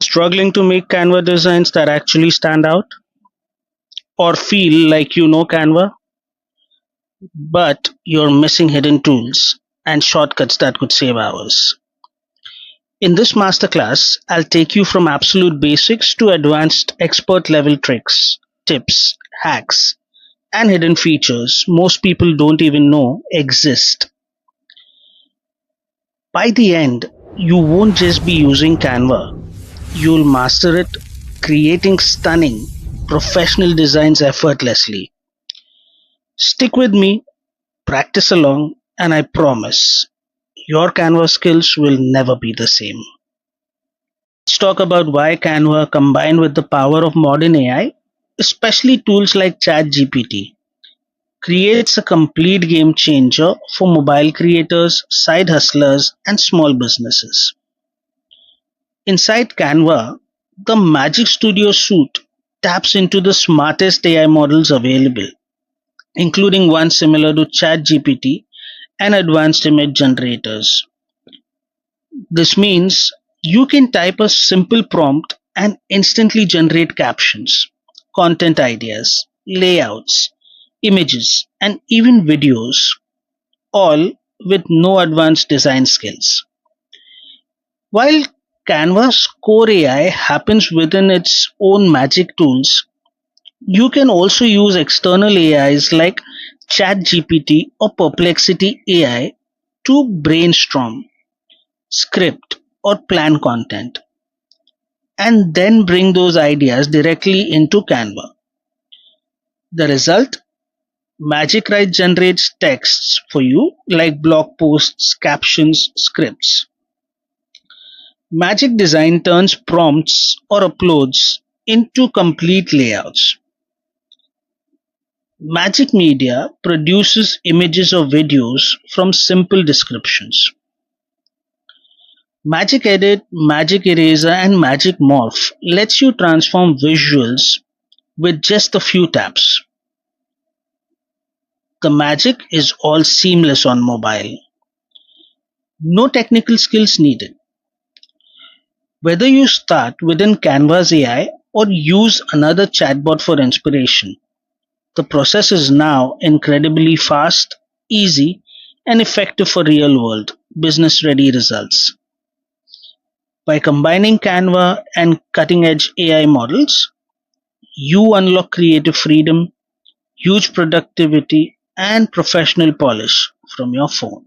Struggling to make Canva designs that actually stand out or feel like you know Canva, but you're missing hidden tools and shortcuts that could save hours. In this masterclass, I'll take you from absolute basics to advanced expert level tricks, tips, hacks, and hidden features most people don't even know exist. By the end, you won't just be using Canva, you'll master it, creating stunning, professional designs effortlessly. Stick with me, practice along, and I promise your Canva skills will never be the same. Let's talk about why Canva combined with the power of modern AI, especially tools like ChatGPT, creates a complete game changer for mobile creators, side hustlers, and small businesses. Inside Canva, the Magic Studio suite taps into the smartest AI models available, including one similar to ChatGPT and advanced image generators. This means you can type a simple prompt and instantly generate captions, content ideas, layouts, images, and even videos, all with no advanced design skills. While Canva's core AI happens within its own magic tools, you can also use external AIs like ChatGPT or Perplexity AI to brainstorm, script, or plan content, and then bring those ideas directly into Canva. The result, Magic Write generates texts for you like blog posts, captions, scripts. Magic Design turns prompts or uploads into complete layouts. Magic Media produces images or videos from simple descriptions. Magic Edit, Magic Eraser, and Magic Morph lets you transform visuals with just a few taps. The magic is all seamless on mobile. No technical skills needed. Whether you start within Canva's AI or use another chatbot for inspiration, the process is now incredibly fast, easy, and effective for real world, business ready results. By combining Canva and cutting edge AI models, you unlock creative freedom, huge productivity, and professional polish from your phone.